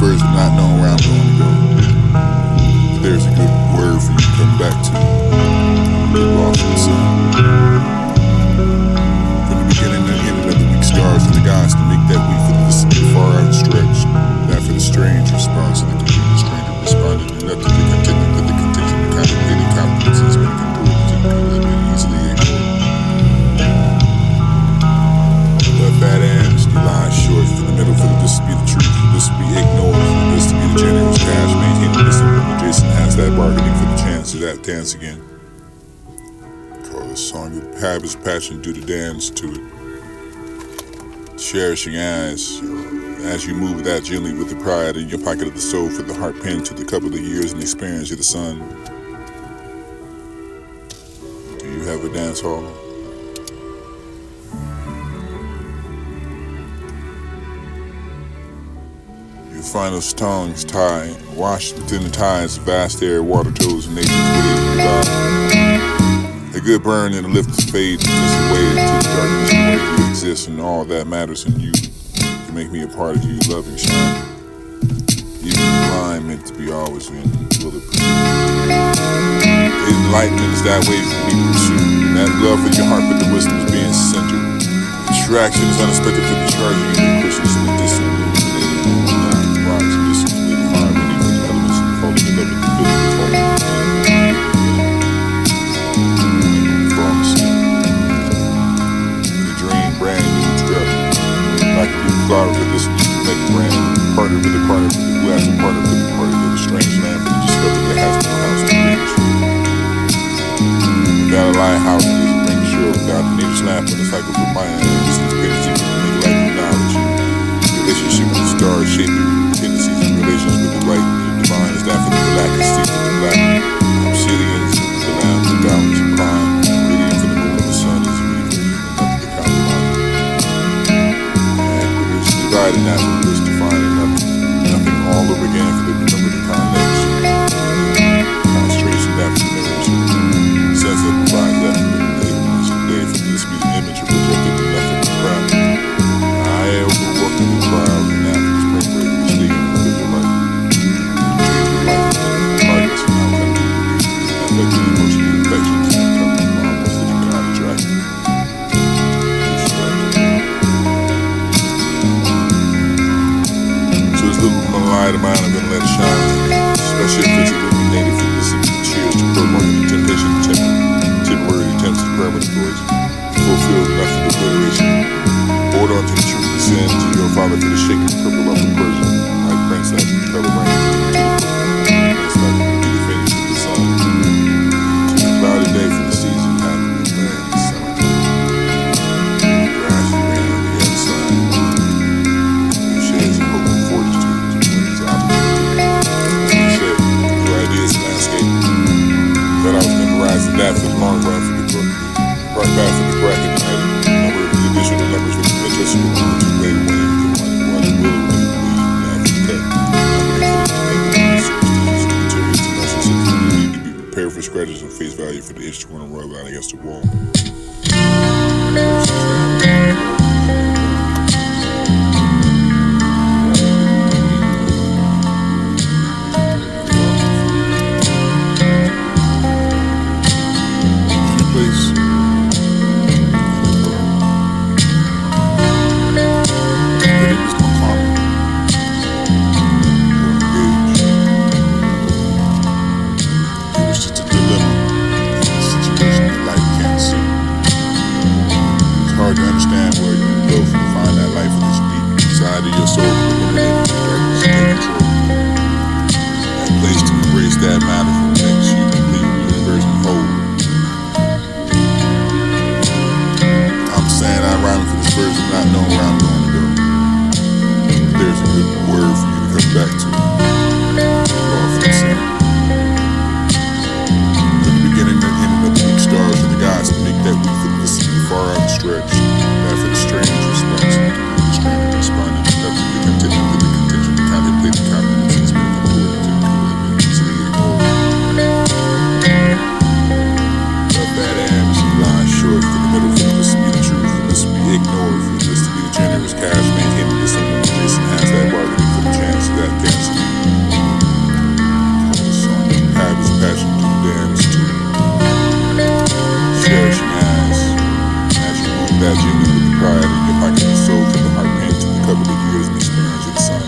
universe but not knowing where I'm going to go. But there's a good word for you to come back to. Get lost in the sun. From the beginning to the end of the week, stars in the gods to make that week for the distant far out stretch. Not for the strange response to the complete stranger responded to nothing to continue to the contention to contemplating competencies when it can do it to the people that been easily ignored. But bad ends, you lie short for the middle, for this to be the truth, for this to be ignored, for this to be the generous cash, maintaining the simple when Jason has that bargaining for the chance to that dance again. Call this song your habits, passion, do the dance to it. Cherishing eyes, as you move that gently with the pride in your pocket of the soul for the heart pinned to the couple of years and experience of the sun. Do you have a dance hall? Your final tongues tie, washed within the tides of vast air, water toes and nature's wave goodbye. A good burn and a lift fade just away into the darkness and where you exist and all that matters in you. To make me a part of you, loving shine. Even the line meant to be always in bulletproof. Enlightenment is that way for me to pursue. And that love for your heart, but the wisdom is being centered. Attraction is unexpected for the charging of your Christmas in the distant illuminating rocks and listen to the harmony from the elements and holding it up in the physical form. The dream brand new trip. Like a new flower for this new make brand. Partner with the partner for the glass and partner for the party of a strange land for the discovery that has no house to bring shore. Without a lighthouse, it doesn't bring shore. Without the nature's lamp and the cycle for my end, this is great secret to make life and knowledge. Relationship with the stars, shaping tendencies and relations with the light and the divine is that for the black and steep with the black. Obsidians, the lamb, the balance of crime, radiant for the moon and the sun is real, and nothing to compromise. Divided that from this defining nothing all over again for the remember the connection. Concentration that for the narration. Sense that provides that for the enablement. Today for this be the image of projected to nothing but crowd. I overworked in the crowd and after the spring break was leaving with the light. Change your life and progress and outcome. Affecting emotions and affections and coming from almost that you got attracted. Little light of mine, I'm gonna let it shine. Especially if it's illuminated for this cheers to prolonging the temptation to temporary attempts at permanent voice. Fulfill nothing but obliteration. Hold on to the truth of sin to your father for the shaking purple of the Persian. Like Prince that color rain to the it's like be the finish of the sun. To the cloudy day for the season happening in the summer. Grass is raining on the other side. Shades of hope and fortitude. Thought I was memorizing that for the long run for the book. Right back for the bracket tonight. Number of the additional numbers with the interest of the two-way wins and one will lead after the cut. Materials and emotions need to be prepared for scratches and face value for the instrument and rub out against the wall. Hard to understand where you can go to find that life in this deep side of your soul, eliminating the darkness and take control. That place to embrace that matter that makes you complete, universe and whole. I'm saying I'm rhyming for this verse and not knowing where I'm going to go. There's a good word for you to come back to. All for the sun. From the beginning to the end of the week, stars in the gods to make that week for this far out stretch. That for the strange response and the stranger responded to nothing to continue to the contention to contemplate the competencies when it can do it to the people that been easily ignored. But bad ends, you lie short for the middle, for this to be the truth, for this to be ignored, for this to be the generous cash maintaining the simple when Jason has that bargaining for the chance of that dance. years and experience of the sun.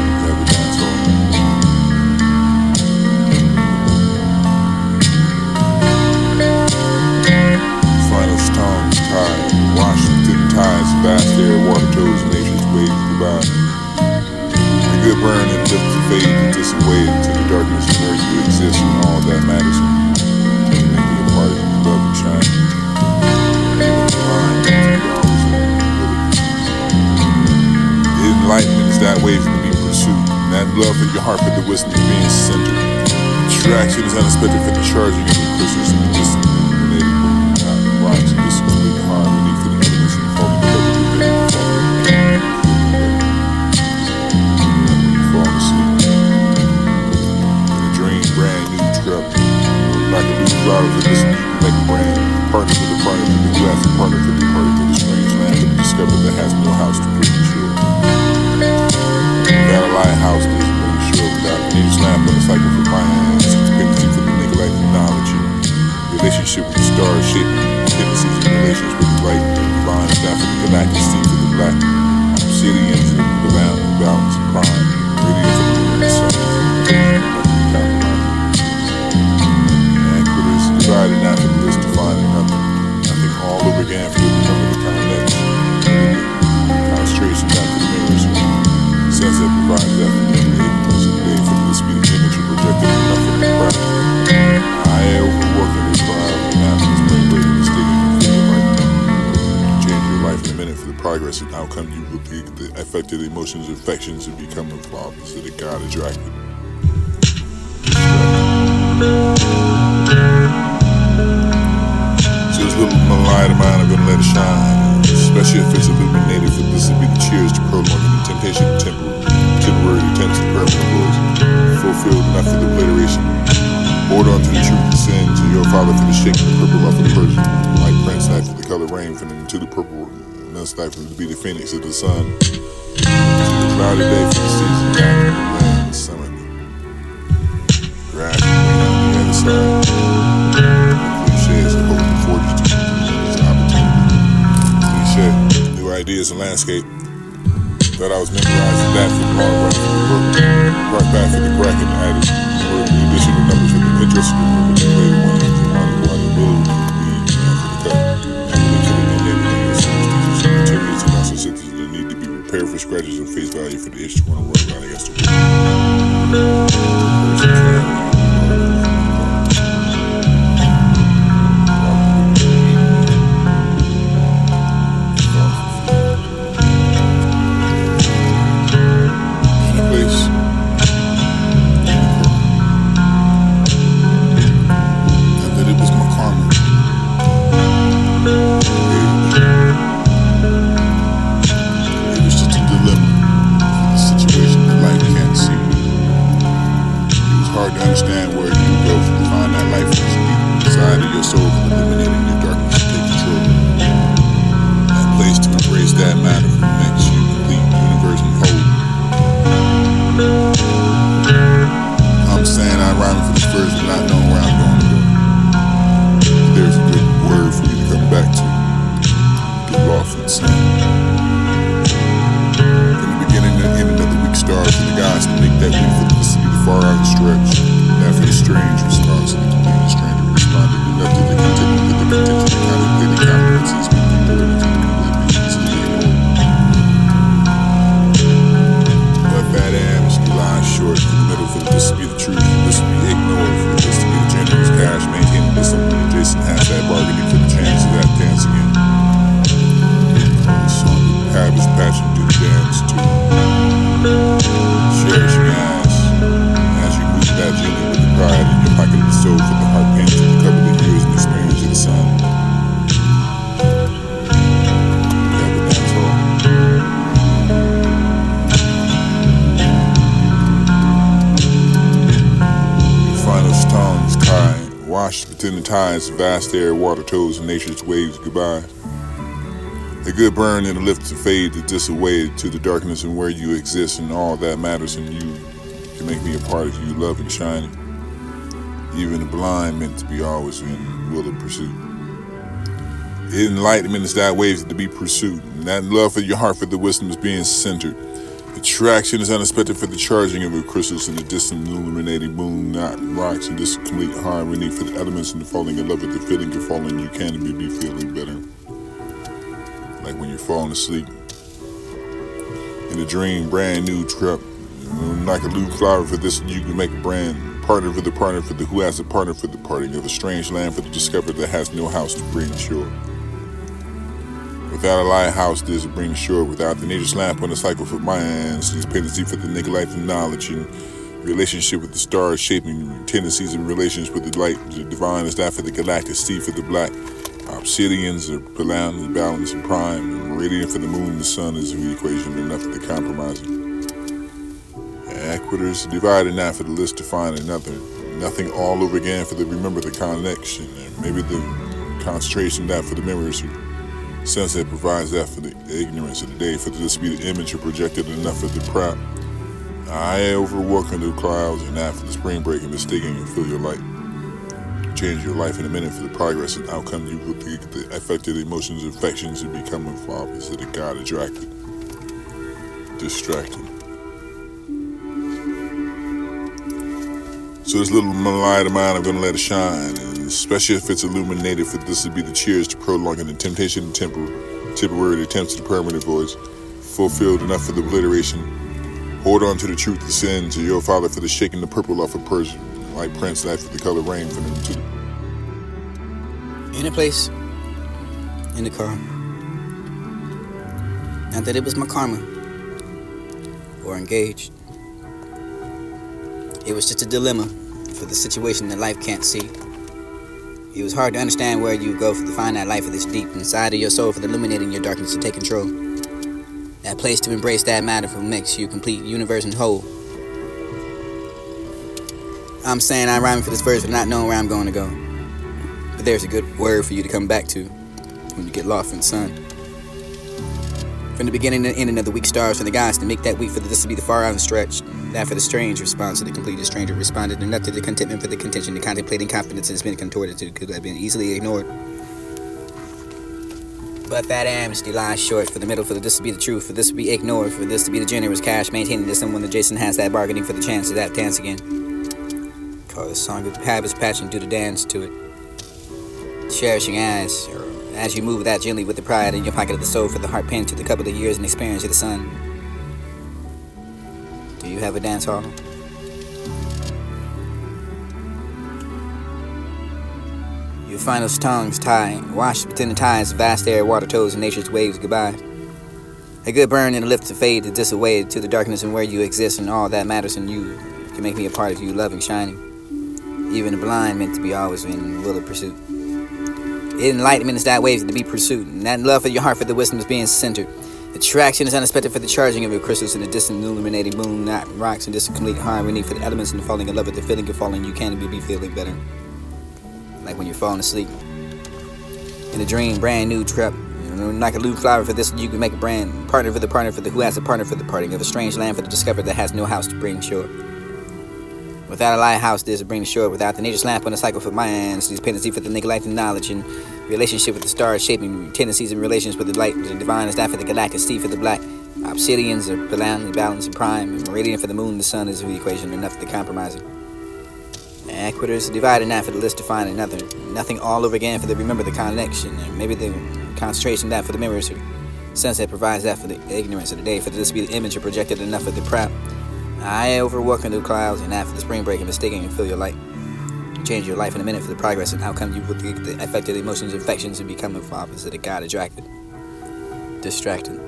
Have a dance hall. Final storms tide, Washington tides, vast air, water toes, nature's waves goodbye. The good burn and lift to fade and disaway into the darkness of where you exist and all that matters. You make me a part of you, love and shine. Enlightenment is that wave to be pursued. And that love in your heart for the wisdom of being centered. Distraction is unexpected for the charging of the Christians in the distant. Rhymes and distance with the heart beneath the evidence and falling together within the fall asleep. In a dream, brand new truck. Like a new driver for this new like a brand. Partner with the partner through the glass and partner with the party through the strange land that we discovered that has no house to bring shore. Without a lighthouse, there's a bring shore. Without a nature's lamp on the cycle for my hands. It's dependency for the nigga life of knowledge. Relationship with the stars, shaping tendencies and relations with the light. Divine staff for the galactic sea for the black. Obsidians and the balance and prime. Radiant for the moon and the sun. And quitters divided after the list to find nothing. Nothing all over again for the remember the connection. Concentration after the mirrors. Sunset provides that for the ignorance of the day for this be the image of projected nothing in practice. I overworking this vibe and after this brain breaking the state of your life. Change your life in a minute for the progress and outcome you will be the affected emotions, affections, and become involved instead of God attracted. So this little light of mine, I'm gonna let it shine. Especially if it's illuminated, for this will be the cheers to prolonging the temptation of temporary attempts at permanent goals. Fulfilled enough for the obliteration. Hold on to the truth and sin to your father for the shaking the purple off of the Persian. Like Prince night for the color rain from into the purple. Nun's night from to be the phoenix of the sun. To the cloudy day for the season after the land and summer. Gradually on the other side. The cliche is a hope and fortitude. It's an opportunity. Cliche. New ideas and landscape. Thought I was memorizing that for the long run for the book. Brought back for the crack and added the additional numbers for the interest in the to play the one for one ability to read and for the cut. I believe to the enabling of superstitions and materials and narcissists that need to be prepared for scratches and face value for the issue on the world right against the world. Within the tides, vast air, water toes, and nature's waves goodbye. A good burn and a lift to fade to disaway to the darkness and where you exist and all that matters in you can make me a part of you, love and shining. Even the blind meant to be always in will of pursuit. Enlightenment is that waves to be pursued. And that love for your heart for the wisdom is being centered. Attraction is unexpected for the charging of your crystals in the distant illuminating moon, not rocks in this complete harmony for the elements and the falling in love with the feeling of falling you can be feeling better. Like when you're falling asleep. In a dream, brand new trip. Like a new flower for this, you can make a brand partner for the who has a partner for the parting of a strange land for the discoverer that has no house to bring shore. Without a lighthouse, there's a bring shore. Without the nature's lamp on the cycle for minds, there's pendency for the naked life and knowledge and relationship with the stars, shaping tendencies and relations with the light. The divine is that for the galactic, sea for the black. Obsidians are profoundly balanced and prime. And meridian for the moon and the sun is the equation enough for the compromising. Equators divided not for the list to find another. Nothing all over again for the remember the connection. And maybe the concentration that for the memories. Sunset provides that for the ignorance of the day, for this be the image or projected enough for the prop. I overwalking the clouds and that for the spring break and mistaking and feel your light. Change your life in a minute for the progress and outcome you will get the affected emotions, affections, and becoming fathers that the God attracted. Distracted. So this little light of mine, I'm gonna let it shine, and especially if it's illuminated, for this would be the cheers to prolonging the temptation and temporary attempts to the permanent voice, fulfilled enough for the obliteration. Hold on to the truth of sin, to your father for the shaking the purple off of Persian, like Prince life for the color rain for them to. In a place, in the car. Not that it was my karma or engaged. It was just a dilemma for the situation that life can't see. It was hard to understand where you go to find that life of this deep inside of your soul for the illuminating your darkness to take control. That place to embrace that matter for makes you complete, universe and whole. I'm saying I'm rhyming for this verse but not knowing where I'm going to go. But there's a good word for you to come back to when you get lost in the sun. From the beginning to the ending of the weak stars from the gods to make that week for this to be the far out and stretch. That for the strange response to the completed stranger responded enough to the contentment for the contention, the contemplating confidence has been contorted to could have been easily ignored. But that amnesty lies short for the middle, for this to be the truth, for this to be ignored, for this to be the generous cash maintaining that someone adjacent has that bargaining for the chance to that dance again. Call this song of habits patching do the dance to it. Cherishing as you move that gently with the pride in your pocket of the soul for the heart pinned to the couple of years and experience of the sun. Do you have a dance hall? Your final tongues tie, washed within the tides, vast air, water toes, and nature's waves goodbye. A good burn and a lift to fade to disaway to the darkness and where you exist and all that matters in you can make me a part of you, loving, shining. Even the blind meant to be always in will of pursuit. Enlightenment is that waves to be pursued, and that love for your heart for the wisdom is being centered. Attraction is unexpected for the charging of your crystals in the distant illuminating moon, not rocks in distant complete harmony for the elements and the falling in love with the feeling of falling you can be feeling better. Like when you're falling asleep. In a dream, brand new trip. Like a new flower for this, you can make a brand partner for the who has a partner for the parting of a strange land for the discoverer that has no house to bring shore. Without a lighthouse, there's a bring shore. Without the nature's lamp on the cycle for minds, there's pendency for the neglected knowledge and relationship with the stars, shaping tendencies and relations with the light. The divine is that for the galactic, sea for the black. Obsidians are profoundly balanced and prime. And meridian for the moon and the sun is the equation enough for the compromising. Equators divided not for the list to find another. Nothing all over again for the remember the connection. And maybe the concentration that for the mirrors. Sunset provides that for the ignorance of the day. For this to be the image or projected enough for the prop. I overwalking the clouds and that for the spring break and mistaking and feel your light. Change your life in a minute for the progress and outcome you will get the affected emotions, infections, and becoming fathers that the God attracted. Distracted.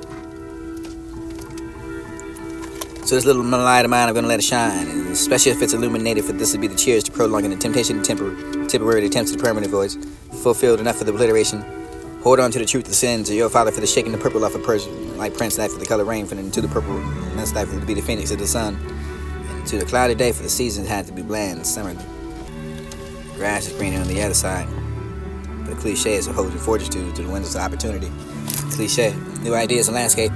So this little light of mine, I'm gonna let it shine, and especially if it's illuminated, for this to be the cheers to prolonging the temptation and temporary attempts to the permanent voice, fulfilled enough for the obliteration. Hold on to the truth of sins of your father for the shaking the purple off of Persian, like Prince life for the color rain, for the to the purple, and that's life for to be the phoenix of the sun, and to the cloudy day for the seasons had to be bland and summerly. The grass is greener on the other side, but the cliche is a holding fortitude to the windows of opportunity. Cliche, new ideas and landscape.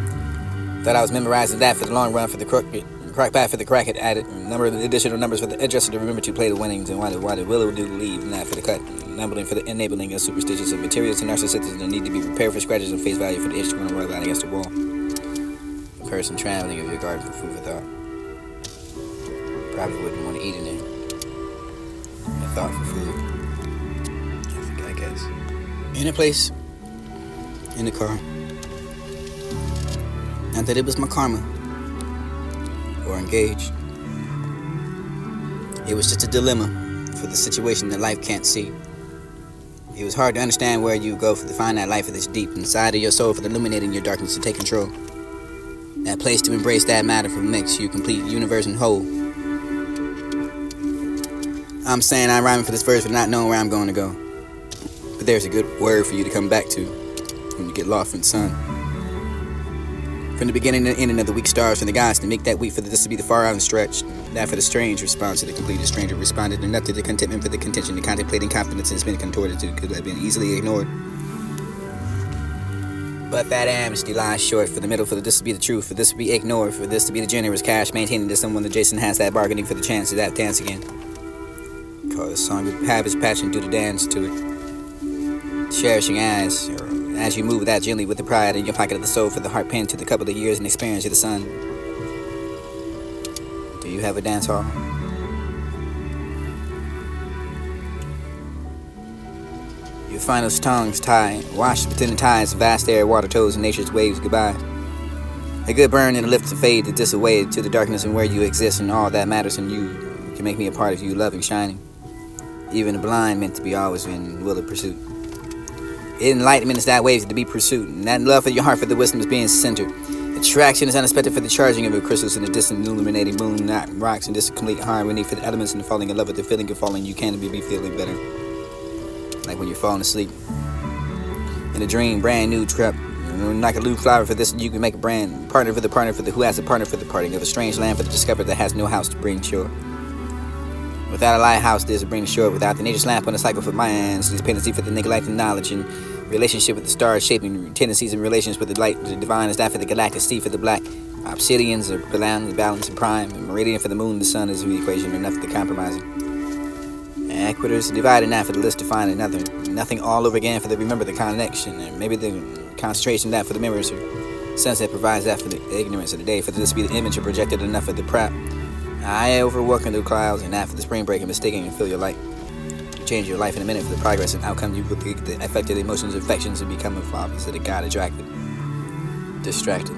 Thought I was memorizing that for the long run for the crooked crack path for the crack it added. Number of additional numbers for the address to remember to play the winnings, and why the will do leave, and that for the cut. Numbering for the enabling of superstitious of materials and narcissists that need to be prepared for scratches and face value for the itch to run a roll out against the wall. The person traveling of your garden for food for thought. Probably wouldn't want to eat in it. A thought for food. I guess. In a place. In the car. Not that it was my karma. Or engaged. It was just a dilemma for the situation that life can't see. It was hard to understand where you go to find that life that's deep inside of your soul for the illuminating your darkness to take control. That place to embrace that matter for makes you complete, universe, and whole. I'm saying I'm rhyming for this verse, but not knowing where I'm going to go. But there's a good word for you to come back to when you get lost in the sun. From the beginning to the ending of the weak stars from the gods to make that week for this to be the far out and stretch. That for the strange response to the completed stranger responded enough to the contentment for the contention, the contemplating confidence has been contorted to could have been easily ignored. But that amnesty lies short for the middle, for this to be the truth, for this to be ignored, for this to be the generous cash maintaining to someone that Jason has that bargaining for the chance to that dance again. Call this song with habits passion do the dance to it. Cherishing as you move that gently with the pride in your pocket of the soul for the heart pinned to the couple of years and experience of the sun. Do you have a dance hall? You find those tongues tied, washed between the tides, vast air, water toes, and nature's waves goodbye. A good burn and a lift to fade, to disaway to the darkness and where you exist and all that matters in you can make me a part of you, loving, shining. Even the blind meant to be always in will of pursuit. Enlightenment is that way to be pursued, and that love for your heart for the wisdom is being centered. Attraction is unexpected for the charging of your crystals in the distant illuminating moon, not rocks and distant complete harmony for the elements and the falling in love with the feeling of falling. You can be feeling better, like when you're falling asleep in a dream, brand new trap. Like a blue flower for this, you can make a brand partner for the who has a partner for the parting of a strange land for the discovered that has no house to bring shore. Without a lighthouse, there's a bring shore. Without the nature's lamp on a cycle for minds, there's dependency for the nigga life and knowledge and relationship with the stars, shaping tendencies and relations with the light. The divine is that for the galactic sea for the black. Obsidians are balance and prime. And meridian for the moon, the sun is the equation enough for the compromising. And equators divided now for the list to find another. Nothing all over again for the remember the connection. And maybe the concentration that for the mirrors or sunset provides that for the ignorance of the day. For this to be the image or projected enough for the prep. I overworking the clouds and that for the spring break and mistaking and feel your light. Change your life in a minute for the progress and outcome you with the affected emotions, affections, and become a father instead of God distracted.